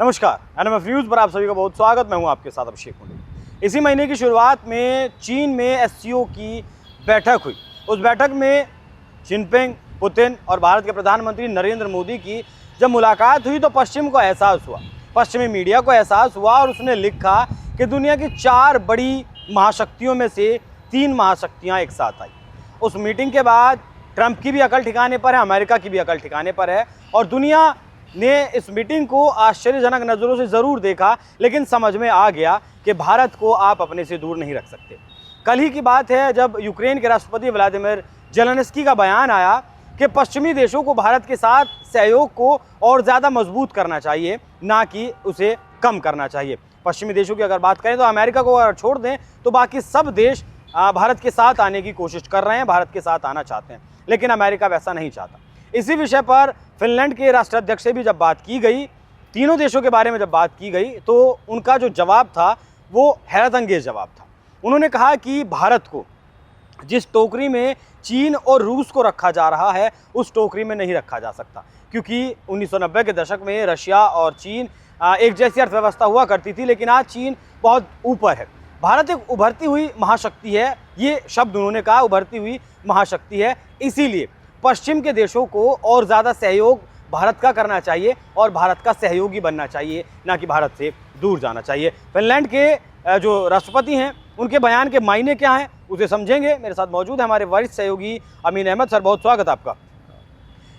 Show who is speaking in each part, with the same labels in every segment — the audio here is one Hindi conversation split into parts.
Speaker 1: नमस्कार, एनएमएफ न्यूज़ पर आप सभी का बहुत स्वागत। मैं हूं आपके साथ अभिषेक मुंडे। इसी महीने की शुरुआत में चीन में एससीओ की बैठक हुई। उस बैठक में जिनपिंग, पुतिन और भारत के प्रधानमंत्री नरेंद्र मोदी की जब मुलाकात हुई तो पश्चिम को एहसास हुआ, पश्चिमी मीडिया को एहसास हुआ और उसने लिखा कि दुनिया की 4 बड़ी महाशक्तियों में से 3 महाशक्तियाँ एक साथ आई। उस मीटिंग के बाद ट्रंप की भी अकल ठिकाने पर है, अमेरिका की भी अकल ठिकाने पर है और दुनिया ने इस मीटिंग को आश्चर्यजनक नज़रों से ज़रूर देखा, लेकिन समझ में आ गया कि भारत को आप अपने से दूर नहीं रख सकते। कल ही की बात है जब यूक्रेन के राष्ट्रपति व्लादिमीर ज़ेलेंस्की का बयान आया कि पश्चिमी देशों को भारत के साथ सहयोग को और ज़्यादा मजबूत करना चाहिए, ना कि उसे कम करना चाहिए। पश्चिमी देशों की अगर बात करें तो अमेरिका को अगर छोड़ दें तो बाकी सब देश भारत के साथ आने की कोशिश कर रहे हैं, भारत के साथ आना चाहते हैं, लेकिन अमेरिका वैसा नहीं चाहता। इसी विषय पर फिनलैंड के राष्ट्राध्यक्ष से भी जब बात की गई, तीनों देशों के बारे में जब बात की गई तो उनका जो जवाब था वो हैरतअंगेज जवाब था। उन्होंने कहा कि भारत को जिस टोकरी में चीन और रूस को रखा जा रहा है उस टोकरी में नहीं रखा जा सकता, क्योंकि 1990 के दशक में रशिया और चीन एक जैसी अर्थव्यवस्था हुआ करती थी, लेकिन आज चीन बहुत ऊपर है। भारत एक उभरती हुई महाशक्ति है, ये शब्द उन्होंने कहा, उभरती हुई महाशक्ति है। इसीलिए पश्चिम के देशों को और ज़्यादा सहयोग भारत का करना चाहिए और भारत का सहयोगी बनना चाहिए, ना कि भारत से दूर जाना चाहिए। फिनलैंड के जो राष्ट्रपति हैं उनके बयान के मायने क्या हैं उसे समझेंगे। मेरे साथ मौजूद है हमारे वरिष्ठ सहयोगी अमीन अहमद। सर, बहुत स्वागत आपका।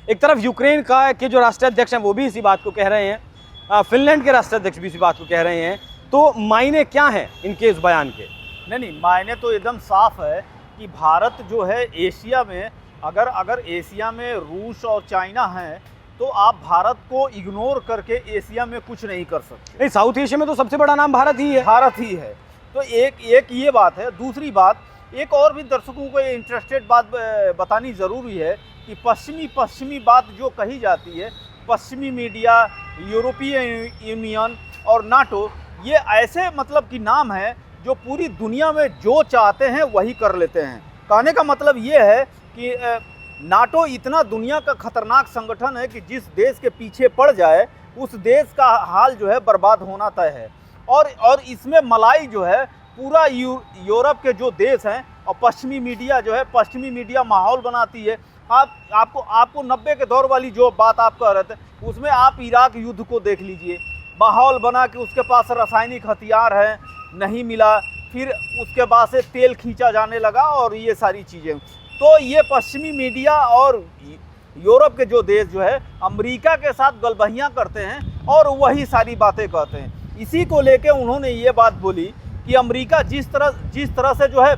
Speaker 1: एक तरफ यूक्रेन के जो राष्ट्राध्यक्ष हैं वो भी इसी बात को कह रहे हैं, फिनलैंड के राष्ट्राध्यक्ष भी इसी बात को कह रहे हैं, तो मायने क्या हैं इनके इस बयान के?
Speaker 2: नहीं, मायने तो एकदम साफ है कि भारत जो है एशिया में, अगर एशिया में रूस और चाइना हैं तो आप भारत को इग्नोर करके एशिया में कुछ नहीं कर सकते।
Speaker 1: नहीं, साउथ एशिया में तो सबसे बड़ा नाम भारत ही है।
Speaker 2: भारत ही है। तो एक ये बात है। दूसरी बात, एक और भी दर्शकों को इंटरेस्टेड बात बतानी ज़रूरी है कि पश्चिमी बात जो कही जाती है, पश्चिमी मीडिया, यूरोपीय यूनियन और नाटो, ये ऐसे मतलब कि नाम है जो पूरी दुनिया में जो चाहते हैं वही कर लेते हैं। कहने का मतलब ये है कि नाटो इतना दुनिया का खतरनाक संगठन है कि जिस देश के पीछे पड़ जाए उस देश का हाल जो है बर्बाद होना तय है। और इसमें मलाई जो है पूरा यूरोप के जो देश हैं और पश्चिमी मीडिया जो है, पश्चिमी मीडिया माहौल बनाती है। आपको 90 के दौर वाली जो बात आप कह रहे थे उसमें आप इराक युद्ध को देख लीजिए। माहौल बना कि उसके पास रासायनिक हथियार है, नहीं मिला, फिर उसके बाद से तेल खींचा जाने लगा और ये सारी चीज़ें। तो ये पश्चिमी मीडिया और यूरोप के जो देश जो है अमेरिका के साथ गलबहियाँ करते हैं और वही सारी बातें कहते हैं। इसी को लेके उन्होंने ये बात बोली कि अमेरिका जिस तरह से जो है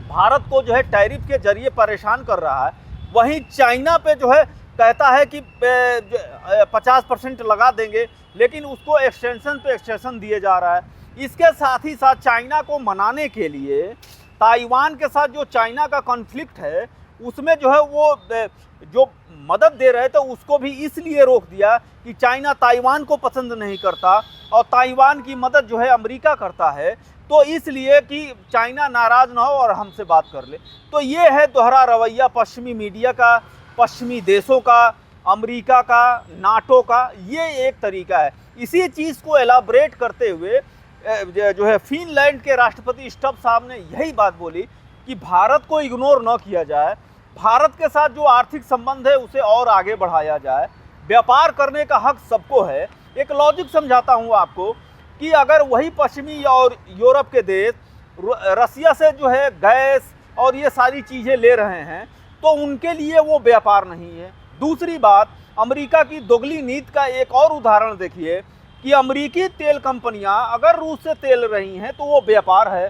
Speaker 2: भारत को जो है टैरिफ के जरिए परेशान कर रहा है, वहीं चाइना पे जो है कहता है कि 50% लगा देंगे, लेकिन उसको एक्सटेंशन पे एक्सटेंशन दिए जा रहा है। इसके साथ ही साथ चाइना को मनाने के लिए ताइवान के साथ जो चाइना का कॉन्फ्लिक्ट है उसमें जो है वो जो मदद दे रहे थे उसको भी इसलिए रोक दिया कि चाइना ताइवान को पसंद नहीं करता और ताइवान की मदद जो है अमेरिका करता है, तो इसलिए कि चाइना नाराज़ ना हो और हमसे बात कर ले। तो ये है दोहरा रवैया पश्चिमी मीडिया का, पश्चिमी देशों का, अमेरिका का, नाटो का, ये एक तरीका है। इसी चीज़ को एलाबरेट करते हुए जो है फिनलैंड के राष्ट्रपति स्टब साहब ने यही बात बोली कि भारत को इग्नोर न किया जाए, भारत के साथ जो आर्थिक संबंध है उसे और आगे बढ़ाया जाए, व्यापार करने का हक सबको है। एक लॉजिक समझाता हूँ आपको कि अगर वही पश्चिमी और यूरोप के देश रसिया से जो है गैस और ये सारी चीज़ें ले रहे हैं तो उनके लिए वो व्यापार नहीं है। दूसरी बात, अमेरिका की दोगली नीति का एक और उदाहरण देखिए कि अमेरिकी तेल कंपनियां अगर रूस से तेल रही हैं तो वो व्यापार है।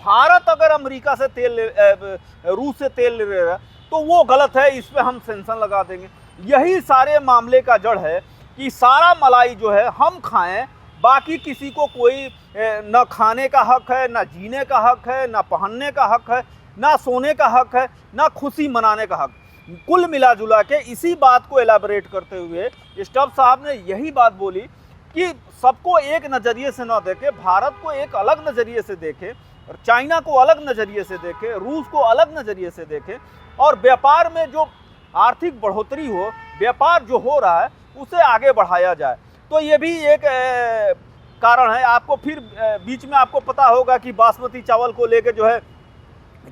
Speaker 2: भारत अगर अमेरिका से रूस से तेल ले रहा है तो वो गलत है, इस पे हम सेंक्शन लगा देंगे। यही सारे मामले का जड़ है कि सारा मलाई जो है हम खाएं, बाकी किसी को कोई न खाने का हक है, न जीने का हक है, न पहनने का हक है, न सोने का हक है, न खुशी मनाने का हक। कुल मिला जुला के इसी बात को एलाबरेट करते हुए स्टब साहब ने यही बात बोली कि सबको एक नज़रिए से न देखे, भारत को एक अलग नज़रिए से देखे, चाइना को अलग नज़रिए से देखे, रूस को अलग नज़रिए से देखे और व्यापार में जो आर्थिक बढ़ोतरी हो, व्यापार जो हो रहा है उसे आगे बढ़ाया जाए। तो ये भी एक कारण है। आपको फिर बीच में आपको पता होगा कि बासमती चावल को लेके जो है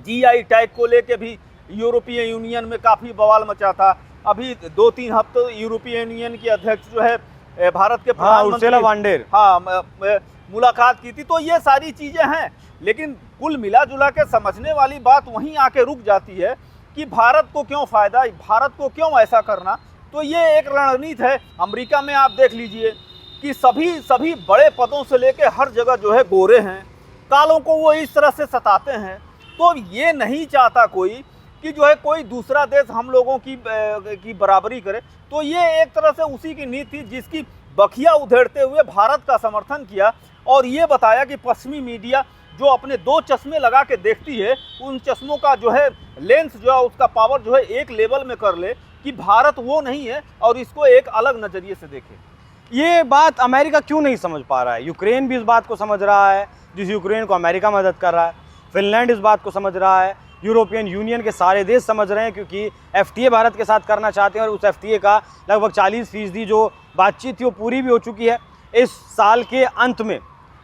Speaker 2: GI टैग को लेके भी यूरोपीय यूनियन में काफ़ी बवाल मचा था। अभी 2-3 हफ्ते यूरोपीय यूनियन के अध्यक्ष जो है भारत के प्रधानमंत्री मुलाकात की थी। तो ये सारी चीज़ें हैं, लेकिन कुल मिला जुला के समझने वाली बात वहीं आके रुक जाती है कि भारत को क्यों फ़ायदा, भारत को क्यों ऐसा करना। तो ये एक रणनीति है। अमेरिका में आप देख लीजिए कि सभी बड़े पदों से लेके हर जगह जो है गोरे हैं, कालों को वो इस तरह से सताते हैं। तो ये नहीं चाहता कोई कि जो है कोई दूसरा देश हम लोगों की बराबरी करे। तो ये एक तरह से उसी की नीति थी जिसकी बखिया उधेड़ते हुए भारत का समर्थन किया और ये बताया कि पश्चिमी मीडिया जो अपने 2 चश्मे लगा के देखती है, उन चश्मों का जो है लेंस जो है उसका पावर जो है एक लेवल में कर ले कि भारत वो नहीं है और इसको एक अलग नज़रिए से देखे।
Speaker 1: ये बात अमेरिका क्यों नहीं समझ पा रहा है? यूक्रेन भी इस बात को समझ रहा है, जिस यूक्रेन को अमेरिका मदद कर रहा है। फिनलैंड इस बात को समझ रहा है, यूरोपियन यूनियन के सारे देश समझ रहे हैं, क्योंकि FTA भारत के साथ करना चाहते हैं और उस FTA का लगभग 40% जो बातचीत थी वो पूरी भी हो चुकी है। इस साल के अंत में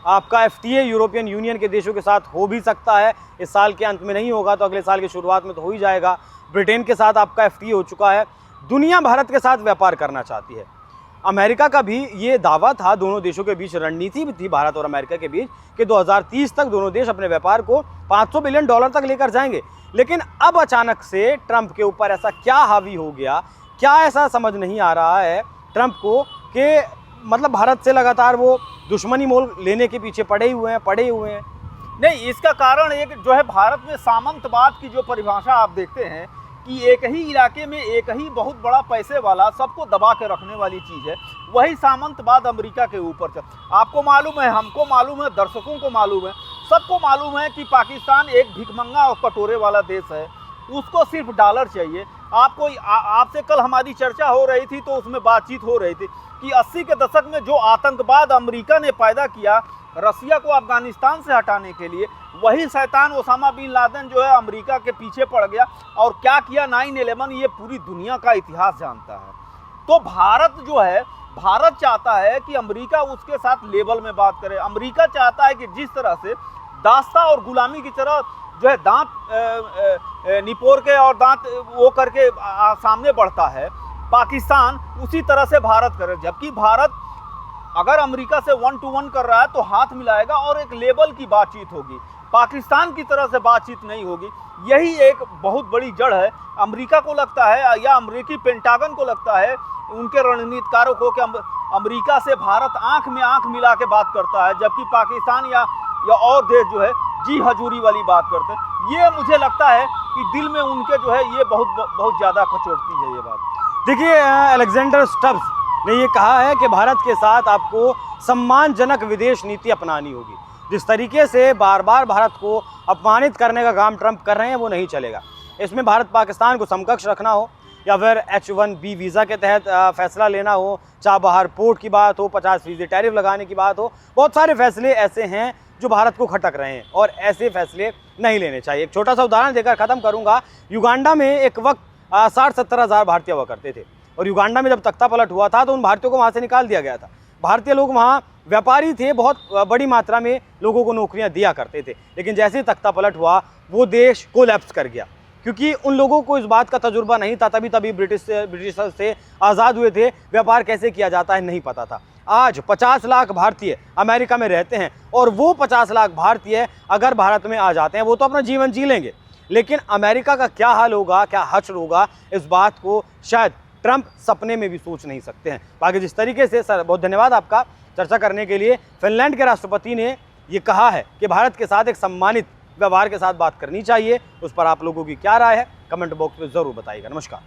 Speaker 1: आपका FTA यूरोपियन यूनियन के देशों के साथ हो भी सकता है। इस साल के अंत में नहीं होगा तो अगले साल की शुरुआत में तो हो ही जाएगा। ब्रिटेन के साथ आपका FTA हो चुका है। दुनिया भारत के साथ व्यापार करना चाहती है। अमेरिका का भी ये दावा था, दोनों देशों के बीच रणनीति भी थी भारत और अमेरिका के बीच कि 2030 तक दोनों देश अपने व्यापार को $500 बिलियन तक लेकर जाएंगे। लेकिन अब अचानक से ट्रंप के ऊपर ऐसा क्या हावी हो गया, क्या ऐसा समझ नहीं आ रहा है ट्रंप को कि मतलब भारत से लगातार वो दुश्मनी मोल लेने के पीछे पड़े हुए हैं।
Speaker 2: नहीं, इसका कारण एक जो है भारत में सामंतवाद की जो परिभाषा आप देखते हैं कि एक ही इलाके में एक ही बहुत बड़ा पैसे वाला सबको दबा के रखने वाली चीज़ है, वही सामंतवाद अमेरिका के ऊपर चल। आपको मालूम है, हमको मालूम है, दर्शकों को मालूम है, सबको मालूम है कि पाकिस्तान एक भिखमंगा और कटोरे वाला देश है। उसको सिर्फ डॉलर चाहिए। आपसे कल हमारी चर्चा हो रही थी तो उसमें बातचीत हो रही थी कि 80 के दशक में जो आतंकवाद अमेरिका ने पैदा किया रसिया को अफगानिस्तान से हटाने के लिए, वही शैतान ओसामा बिन लादेन जो है अमेरिका के पीछे पड़ गया और क्या किया 9/11, ये पूरी दुनिया का इतिहास जानता है। तो भारत जो है, भारत चाहता है कि अमेरिका उसके साथ लेवल में बात करे। अमेरिका चाहता है कि जिस तरह से दास्ता और गुलामी की तरह जो है दांत निपोर के और दांत वो करके सामने बढ़ता है, पाकिस्तान उसी तरह से भारत करे। जबकि भारत अगर अमेरिका से 1 to 1 कर रहा है तो हाथ मिलाएगा और एक लेवल की बातचीत होगी, पाकिस्तान की तरह से बातचीत नहीं होगी। यही एक बहुत बड़ी जड़ है। अमेरिका को लगता है या अमेरिकी पेंटागन को लगता है, उनके रणनीतिकारों को, कि अमेरिका से भारत आंख में आंख मिला के बात करता है, जबकि पाकिस्तान या और देश जो है जी हजूरी वाली बात करते हैं। ये मुझे लगता है कि दिल में उनके जो है ये बहुत ज़्यादा खचोटती है ये बात।
Speaker 1: देखिए, अलेक्जेंडर स्टब्स ने ये कहा है कि भारत के साथ आपको सम्मानजनक विदेश नीति अपनानी होगी। जिस तरीके से बार बार भारत को अपमानित करने का काम ट्रंप कर रहे हैं वो नहीं चलेगा। इसमें भारत पाकिस्तान को समकक्ष रखना हो या फिर H1B वीज़ा के तहत फैसला लेना हो, चाबहार पोर्ट की बात हो, 50% टैरिफ लगाने की बात हो, बहुत सारे फैसले ऐसे हैं जो भारत को खटक रहे हैं और ऐसे फैसले नहीं लेने चाहिए। एक छोटा सा उदाहरण देकर ख़त्म करूंगा। युगांडा में एक वक्त 60-70 हज़ार भारतीय हुआ करते थे और युगांडा में जब तख्ता पलट हुआ था तो उन भारतीयों को वहाँ से निकाल दिया गया था। भारतीय लोग वहाँ व्यापारी थे, बहुत बड़ी मात्रा में लोगों को नौकरियाँ दिया करते थे। लेकिन जैसे ही तख्ता पलट हुआ वो देश कोलैप्स कर गया, क्योंकि उन लोगों को इस बात का तजुर्बा नहीं था। तभी ब्रिटिशर से आज़ाद हुए थे, व्यापार कैसे किया जाता है नहीं पता था। आज 50 लाख भारतीय अमेरिका में रहते हैं और वो 50 लाख भारतीय अगर भारत में आ जाते हैं वो तो अपना जीवन जी लेंगे, लेकिन अमेरिका का क्या हाल होगा, क्या हश्र होगा, इस बात को शायद ट्रंप सपने में भी सोच नहीं सकते हैं। बाकी जिस तरीके से, सर बहुत धन्यवाद आपका चर्चा करने के लिए। फिनलैंड के राष्ट्रपति ने ये कहा है कि भारत के साथ एक सम्मानित व्यवहार के साथ बात करनी चाहिए। उस पर आप लोगों की क्या राय है, कमेंट बॉक्स में ज़रूर बताइएगा। नमस्कार।